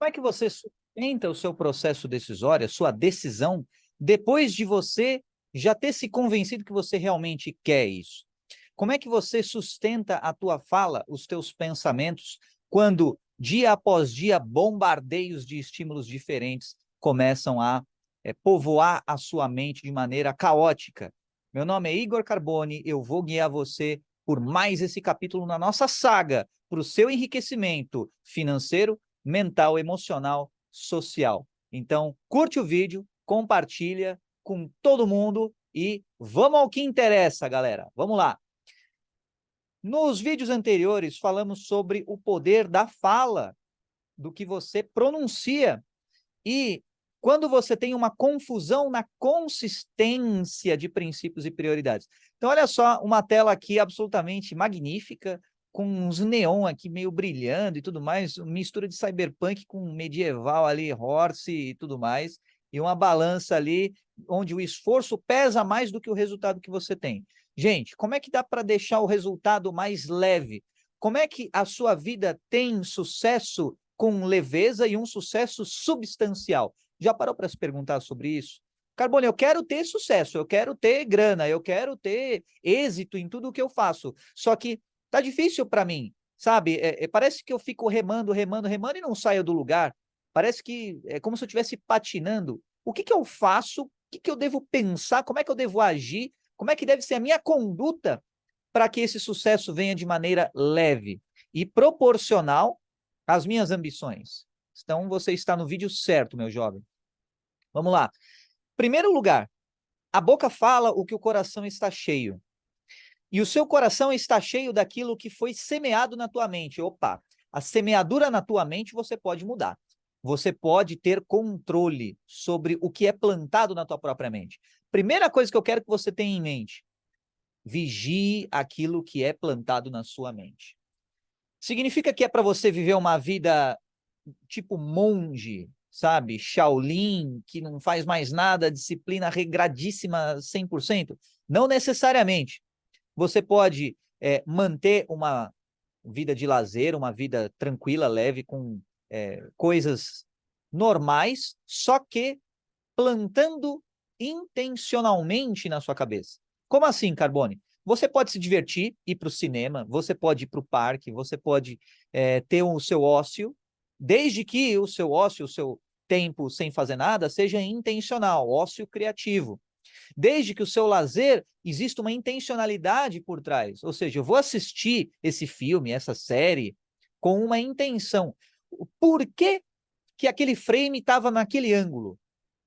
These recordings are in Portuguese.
Como é que você sustenta o seu processo decisório, a sua decisão, depois de você já ter se convencido que você realmente quer isso? Como é que você sustenta a tua fala, os teus pensamentos, quando dia após dia bombardeios de estímulos diferentes começam a povoar a sua mente de maneira caótica? Meu nome é Igor Carboni, eu vou guiar você por mais esse capítulo na nossa saga para o seu enriquecimento financeiro, mental, emocional, social. Então, curte o vídeo, compartilha com todo mundo e vamos ao que interessa, galera. Vamos lá. Nos vídeos anteriores, falamos sobre o poder da fala, do que você pronuncia. E quando você tem uma confusão na consistência de princípios e prioridades. Então, olha só, uma tela aqui absolutamente magnífica, com uns neon aqui meio brilhando e tudo mais, mistura de cyberpunk com medieval ali, horse e tudo mais, e uma balança ali, onde o esforço pesa mais do que o resultado que você tem. Gente, como é que dá para deixar o resultado mais leve? Como é que a sua vida tem sucesso com leveza e um sucesso substancial? Já parou para se perguntar sobre isso? Carbone, eu quero ter sucesso, eu quero ter grana, eu quero ter êxito em tudo o que eu faço. Só que tá difícil para mim, sabe? Parece que eu fico remando, remando, remando e não saio do lugar. Parece que é como se eu estivesse patinando. O que que eu faço? O que que eu devo pensar? Como é que eu devo agir? Como é que deve ser a minha conduta para que esse sucesso venha de maneira leve e proporcional às minhas ambições? Então, você está no vídeo certo, meu jovem. Vamos lá. Primeiro lugar, a boca fala o que o coração está cheio. E o seu coração está cheio daquilo que foi semeado na tua mente. Opa, a semeadura na tua mente você pode mudar. Você pode ter controle sobre o que é plantado na tua própria mente. Primeira coisa que eu quero que você tenha em mente: vigie aquilo que é plantado na sua mente. Significa que é para você viver uma vida tipo monge, sabe? Shaolin, que não faz mais nada, disciplina regradíssima 100%? Não necessariamente. Você pode manter uma vida de lazer, uma vida tranquila, leve, com coisas normais, só que plantando intencionalmente na sua cabeça. Como assim, Carbone? Você pode se divertir, ir para o cinema, você pode ir para o parque, você pode ter o seu ócio, desde que o seu ócio, o seu tempo sem fazer nada, seja intencional, ócio criativo. Desde que o seu lazer exista uma intencionalidade por trás. Ou seja, eu vou assistir esse filme, essa série, com uma intenção. Por que que aquele frame estava naquele ângulo?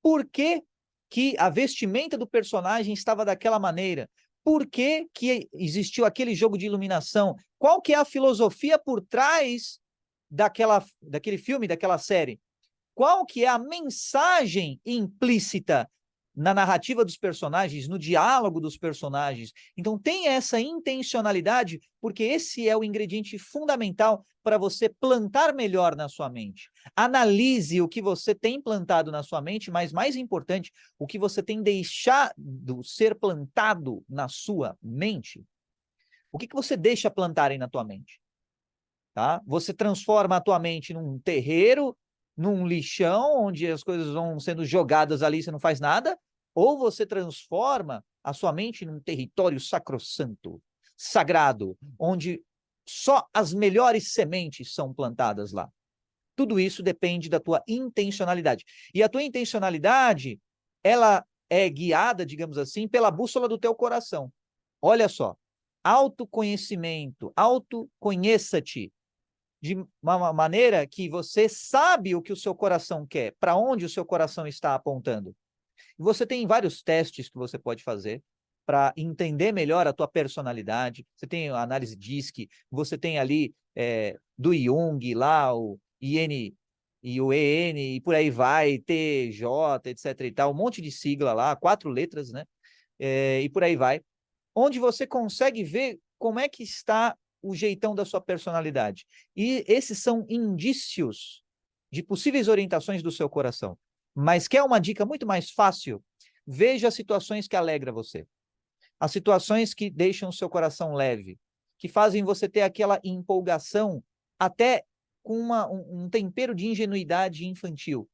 Por que que a vestimenta do personagem estava daquela maneira? Por que que existiu aquele jogo de iluminação? Qual que é a filosofia por trás daquele filme, daquela série? Qual que é a mensagem implícita na narrativa dos personagens, no diálogo dos personagens? Então tem essa intencionalidade, porque esse é o ingrediente fundamental para você plantar melhor na sua mente. Analise o que você tem plantado na sua mente, mas mais importante, o que você tem deixado ser plantado na sua mente. O que que você deixa plantarem na tua mente? Tá? Você transforma a tua mente num terreiro, num lixão, onde as coisas vão sendo jogadas ali e você não faz nada, ou você transforma a sua mente num território sacrossanto, sagrado, onde só as melhores sementes são plantadas lá. Tudo isso depende da tua intencionalidade. E a tua intencionalidade, ela é guiada, digamos assim, pela bússola do teu coração. Olha só, autoconhecimento, autoconheça-te, de uma maneira que você sabe o que o seu coração quer, para onde o seu coração está apontando. Você tem vários testes que você pode fazer para entender melhor a tua personalidade. Você tem a análise DISC, você tem ali do Jung, lá o IN e o EN, e por aí vai, TJ, etc e tal, um monte de sigla lá, 4 letras, né? E por aí vai, onde você consegue ver como é que está o jeitão da sua personalidade. E esses são indícios de possíveis orientações do seu coração. Mas quer uma dica muito mais fácil? Veja as situações que alegram você. As situações que deixam o seu coração leve, que fazem você ter aquela empolgação até com um tempero de ingenuidade infantil.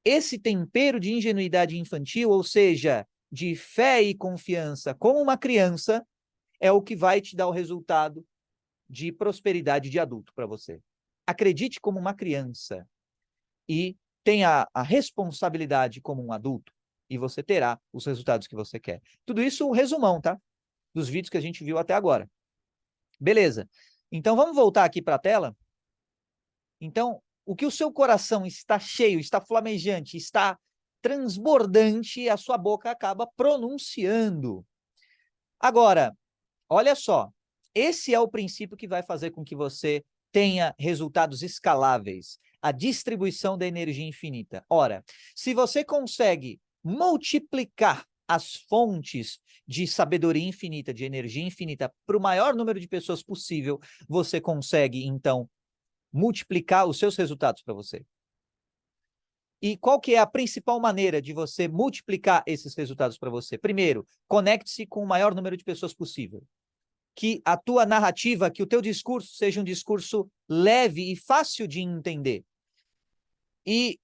Esse tempero de ingenuidade infantil, ou seja, de fé e confiança como uma criança, é o que vai te dar o resultado de prosperidade de adulto para você. Acredite como uma criança e tenha a responsabilidade como um adulto e você terá os resultados que você quer. Tudo isso um resumão, tá? Dos vídeos que a gente viu até agora. Beleza. Então vamos voltar aqui para a tela. Então, o que o seu coração está cheio, está flamejante, está transbordante, a sua boca acaba pronunciando. Agora, olha só, esse é o princípio que vai fazer com que você tenha resultados escaláveis, a distribuição da energia infinita. Ora, se você consegue multiplicar as fontes de sabedoria infinita, de energia infinita, para o maior número de pessoas possível, você consegue, então, multiplicar os seus resultados para você. E qual que é a principal maneira de você multiplicar esses resultados para você? Primeiro, conecte-se com o maior número de pessoas possível. Que a tua narrativa, que o teu discurso seja um discurso leve e fácil de entender. E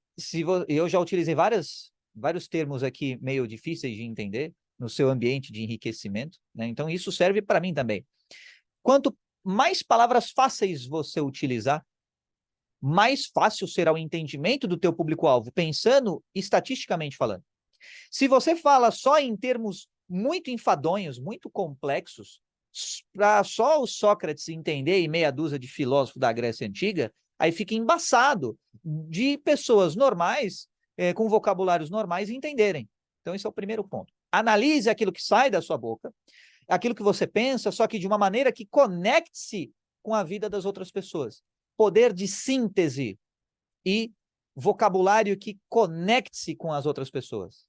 eu já utilizei vários termos aqui meio difíceis de entender no seu ambiente de enriquecimento, né? Então isso serve para mim também. Quanto mais palavras fáceis você utilizar, mais fácil será o entendimento do teu público-alvo, pensando estatisticamente falando. Se você fala só em termos muito enfadonhos, muito complexos, para só o Sócrates entender e meia dúzia de filósofos da Grécia Antiga, aí fica embaçado de pessoas normais, com vocabulários normais, entenderem. Então esse é o primeiro ponto. Analise aquilo que sai da sua boca, aquilo que você pensa, só que de uma maneira que conecte-se com a vida das outras pessoas. Poder de síntese e vocabulário que conecte-se com as outras pessoas.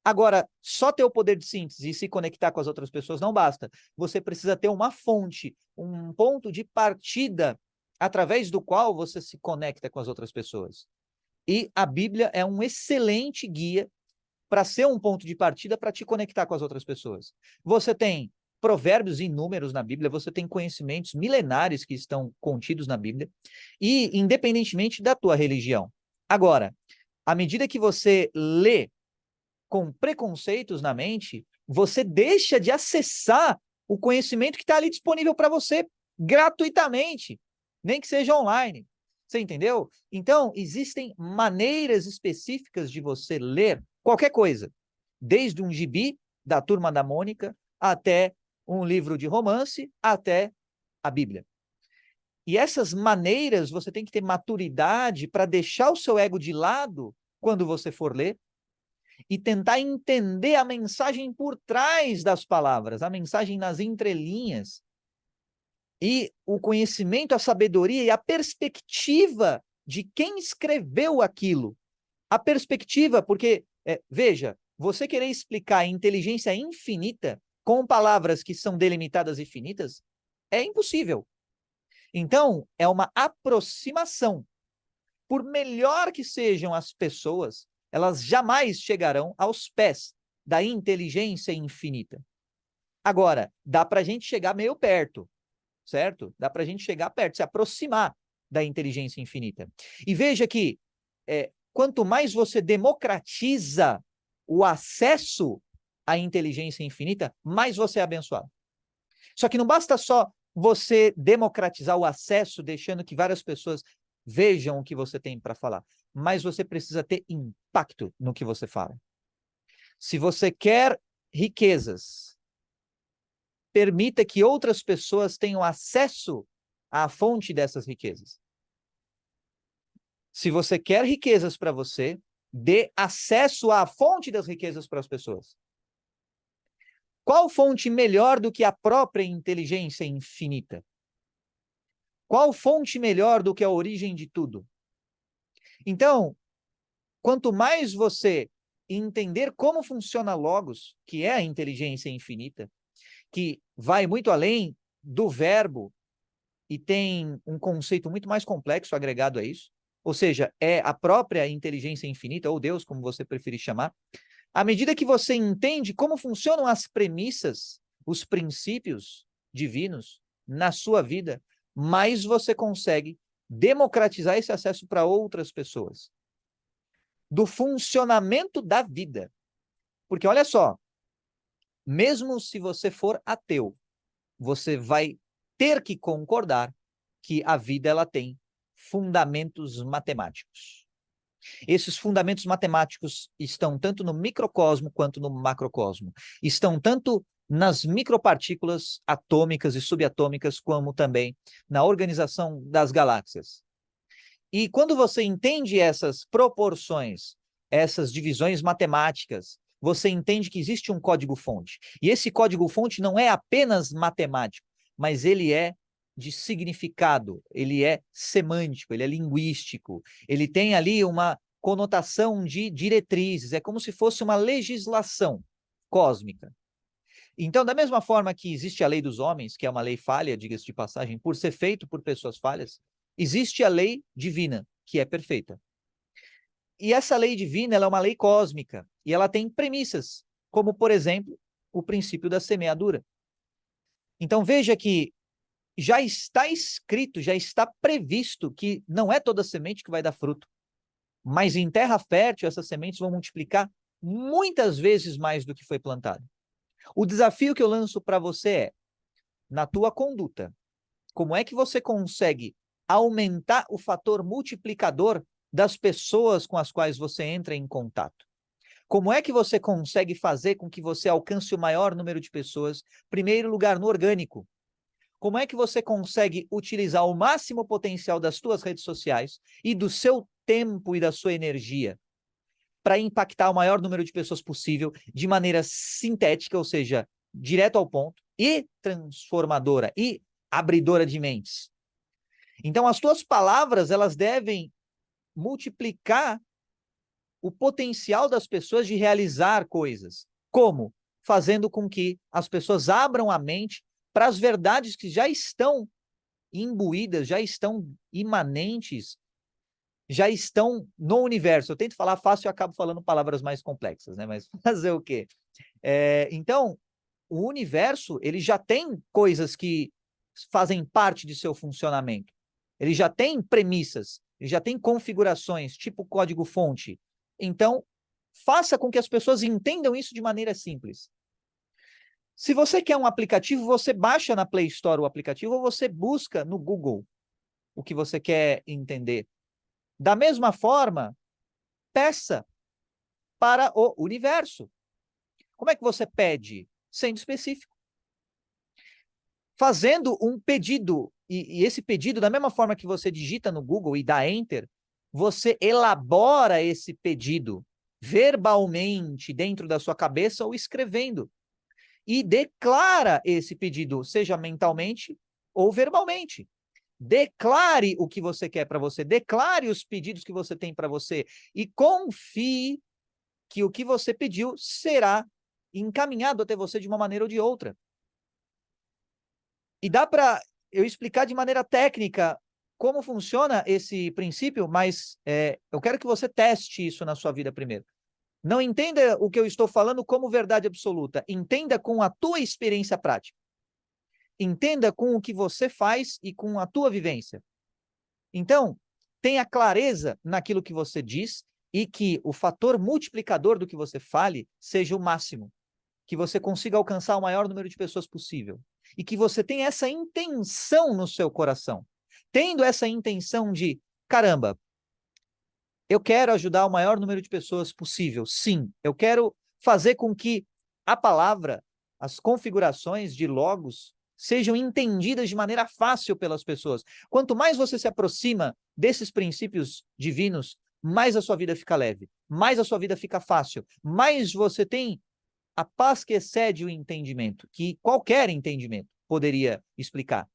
Agora, só ter o poder de síntese e se conectar com as outras pessoas não basta. Você precisa ter uma fonte, um ponto de partida através do qual você se conecta com as outras pessoas. E a Bíblia é um excelente guia para ser um ponto de partida para te conectar com as outras pessoas. Você tem provérbios inúmeros na Bíblia, você tem conhecimentos milenares que estão contidos na Bíblia, e independentemente da tua religião. Agora, à medida que você lê com preconceitos na mente, você deixa de acessar o conhecimento que está ali disponível para você gratuitamente, nem que seja online. Você entendeu? Então, existem maneiras específicas de você ler qualquer coisa, desde um gibi da Turma da Mônica até um livro de romance, até a Bíblia. E essas maneiras você tem que ter maturidade para deixar o seu ego de lado quando você for ler e tentar entender a mensagem por trás das palavras, a mensagem nas entrelinhas. E o conhecimento, a sabedoria e a perspectiva de quem escreveu aquilo. A perspectiva, porque, veja, você querer explicar a inteligência infinita com palavras que são delimitadas e finitas é impossível. Então, é uma aproximação. Por melhor que sejam as pessoas, elas jamais chegarão aos pés da inteligência infinita. Agora, dá para a gente chegar meio perto, certo? Dá para a gente chegar perto, se aproximar da inteligência infinita. E veja que quanto mais você democratiza o acesso à inteligência infinita, mais você é abençoado. Só que não basta só você democratizar o acesso, deixando que várias pessoas vejam o que você tem para falar, mas você precisa ter impacto no que você fala. Se você quer riquezas, permita que outras pessoas tenham acesso à fonte dessas riquezas. Se você quer riquezas para você, dê acesso à fonte das riquezas para as pessoas. Qual fonte melhor do que a própria inteligência infinita? Qual fonte melhor do que a origem de tudo? Então, quanto mais você entender como funciona Logos, que é a inteligência infinita, que vai muito além do verbo e tem um conceito muito mais complexo agregado a isso, ou seja, é a própria inteligência infinita, ou Deus, como você preferir chamar, à medida que você entende como funcionam as premissas, os princípios divinos na sua vida, mais você consegue democratizar esse acesso para outras pessoas, do funcionamento da vida. Porque olha só, mesmo se você for ateu, você vai ter que concordar que a vida ela tem fundamentos matemáticos. Esses fundamentos matemáticos estão tanto no microcosmo quanto no macrocosmo. Estão tanto nas micropartículas atômicas e subatômicas, como também na organização das galáxias. E quando você entende essas proporções, essas divisões matemáticas, você entende que existe um código-fonte. E esse código-fonte não é apenas matemático, mas ele é de significado, ele é semântico, ele é linguístico, ele tem ali uma conotação de diretrizes, é como se fosse uma legislação cósmica. Então, da mesma forma que existe a lei dos homens, que é uma lei falha, diga-se de passagem, por ser feito por pessoas falhas, existe a lei divina, que é perfeita. E essa lei divina, ela é uma lei cósmica, e ela tem premissas, como, por exemplo, o princípio da semeadura. Então, veja que já está escrito, já está previsto que não é toda semente que vai dar fruto, mas em terra fértil essas sementes vão multiplicar muitas vezes mais do que foi plantado. O desafio que eu lanço para você é, na tua conduta, como é que você consegue aumentar o fator multiplicador das pessoas com as quais você entra em contato? Como é que você consegue fazer com que você alcance o maior número de pessoas, primeiro lugar, no orgânico? Como é que você consegue utilizar o máximo potencial das suas redes sociais e do seu tempo e da sua energia para impactar o maior número de pessoas possível de maneira sintética, ou seja, direto ao ponto, e transformadora, e abridora de mentes? Então, as tuas palavras, elas devem multiplicar o potencial das pessoas de realizar coisas. Como? Fazendo com que as pessoas abram a mente para as verdades que já estão imbuídas, já estão imanentes, já estão no universo. Eu tento falar fácil e acabo falando palavras mais complexas, né? Mas fazer o quê? Então, o universo, ele já tem coisas que fazem parte de seu funcionamento. Ele já tem premissas, ele já tem configurações, tipo código-fonte. Então, faça com que as pessoas entendam isso de maneira simples. Se você quer um aplicativo, você baixa na Play Store o aplicativo ou você busca no Google o que você quer entender. Da mesma forma, peça para o universo. Como é que você pede? Sendo específico. Fazendo um pedido, e esse pedido, da mesma forma que você digita no Google e dá Enter, você elabora esse pedido verbalmente dentro da sua cabeça ou escrevendo. E declara esse pedido, seja mentalmente ou verbalmente. Declare o que você quer para você, declare os pedidos que você tem para você e confie que o que você pediu será encaminhado até você de uma maneira ou de outra. E dá para eu explicar de maneira técnica como funciona esse princípio, mas eu quero que você teste isso na sua vida primeiro. Não entenda o que eu estou falando como verdade absoluta, entenda com a tua experiência prática. Entenda com o que você faz e com a tua vivência. Então, tenha clareza naquilo que você diz e que o fator multiplicador do que você fale seja o máximo. Que você consiga alcançar o maior número de pessoas possível. E que você tenha essa intenção no seu coração. Tendo essa intenção de, caramba, eu quero ajudar o maior número de pessoas possível. Sim, eu quero fazer com que a palavra, as configurações de logos, sejam entendidas de maneira fácil pelas pessoas. Quanto mais você se aproxima desses princípios divinos, mais a sua vida fica leve, mais a sua vida fica fácil, mais você tem a paz que excede o entendimento, que qualquer entendimento poderia explicar.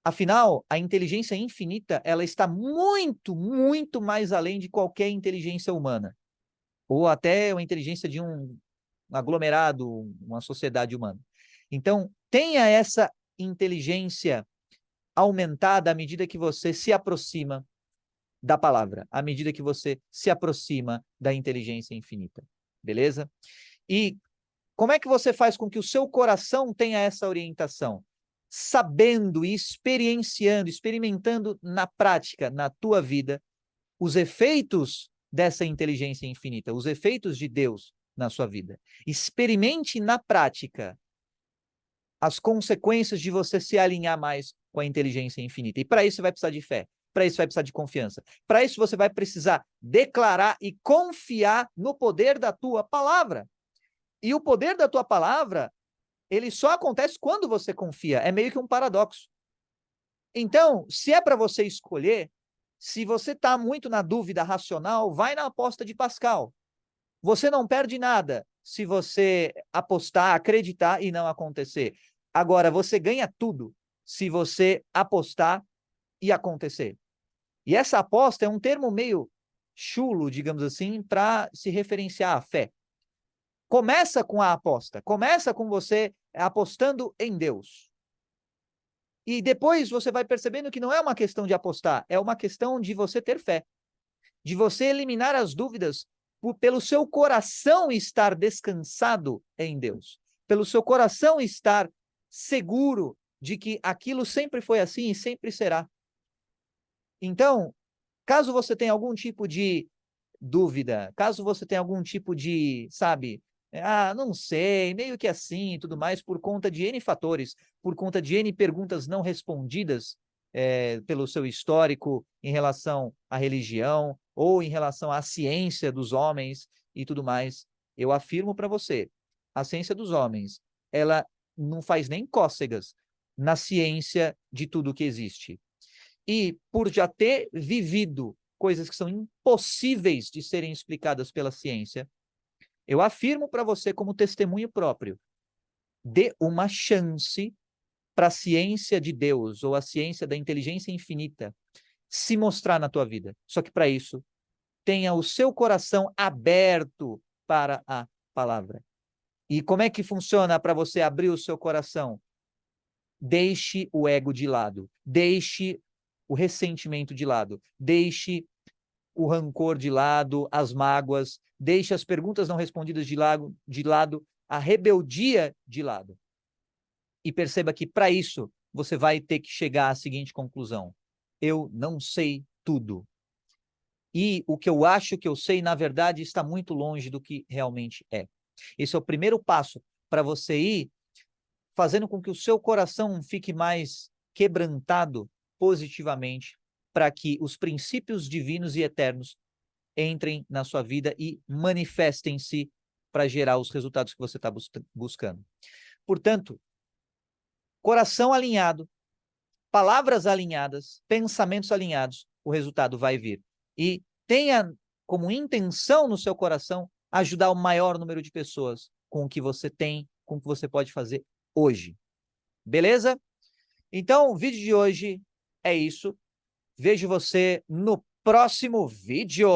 Afinal, a inteligência infinita, ela está muito, muito mais além de qualquer inteligência humana, ou até a inteligência de um aglomerado, uma sociedade humana. Então, tenha essa inteligência aumentada à medida que você se aproxima da palavra, à medida que você se aproxima da inteligência infinita. Beleza? E como é que você faz com que o seu coração tenha essa orientação? sabendo e experienciando, experimentando na prática, na tua vida, os efeitos dessa inteligência infinita, os efeitos de Deus na sua vida. Experimente na prática as consequências de você se alinhar mais com a inteligência infinita. E para isso você vai precisar de fé, para isso você vai precisar de confiança. Para isso você vai precisar declarar e confiar no poder da tua palavra. E o poder da tua palavra, ele só acontece quando você confia. É meio que um paradoxo. Então, se é para você escolher, se você está muito na dúvida racional, vai na aposta de Pascal. Você não perde nada se você apostar, acreditar e não acontecer. Agora, você ganha tudo se você apostar e acontecer. E essa aposta é um termo meio chulo, digamos assim, para se referenciar à fé. Começa com a aposta, começa com você apostando em Deus. E depois você vai percebendo que não é uma questão de apostar, é uma questão de você ter fé, de você eliminar as dúvidas pelo seu coração estar descansado em Deus, pelo seu coração estar seguro de que aquilo sempre foi assim e sempre será. Então, caso você tenha algum tipo de dúvida, caso você tenha algum tipo de, sabe, não sei, meio que assim e tudo mais, por conta de N fatores, por conta de N perguntas não respondidas pelo seu histórico em relação à religião ou em relação à ciência dos homens e tudo mais, eu afirmo para você, a ciência dos homens, ela não faz nem cócegas na ciência de tudo que existe. E por já ter vivido coisas que são impossíveis de serem explicadas pela ciência, eu afirmo para você como testemunho próprio, dê uma chance para a ciência de Deus ou a ciência da inteligência infinita se mostrar na tua vida. Só que para isso, tenha o seu coração aberto para a palavra. E como é que funciona para você abrir o seu coração? Deixe o ego de lado, deixe o ressentimento de lado, deixe o rancor de lado, as mágoas, deixe as perguntas não respondidas de lado, a rebeldia de lado. E perceba que, para isso, você vai ter que chegar à seguinte conclusão: eu não sei tudo. E o que eu acho que eu sei, na verdade, está muito longe do que realmente é. Esse é o primeiro passo para você ir fazendo com que o seu coração fique mais quebrantado positivamente, para que os princípios divinos e eternos entrem na sua vida e manifestem-se para gerar os resultados que você está buscando. Portanto, coração alinhado, palavras alinhadas, pensamentos alinhados, o resultado vai vir. E tenha como intenção no seu coração ajudar o maior número de pessoas com o que você tem, com o que você pode fazer hoje. Beleza? Então, o vídeo de hoje é isso. Vejo você no próximo vídeo.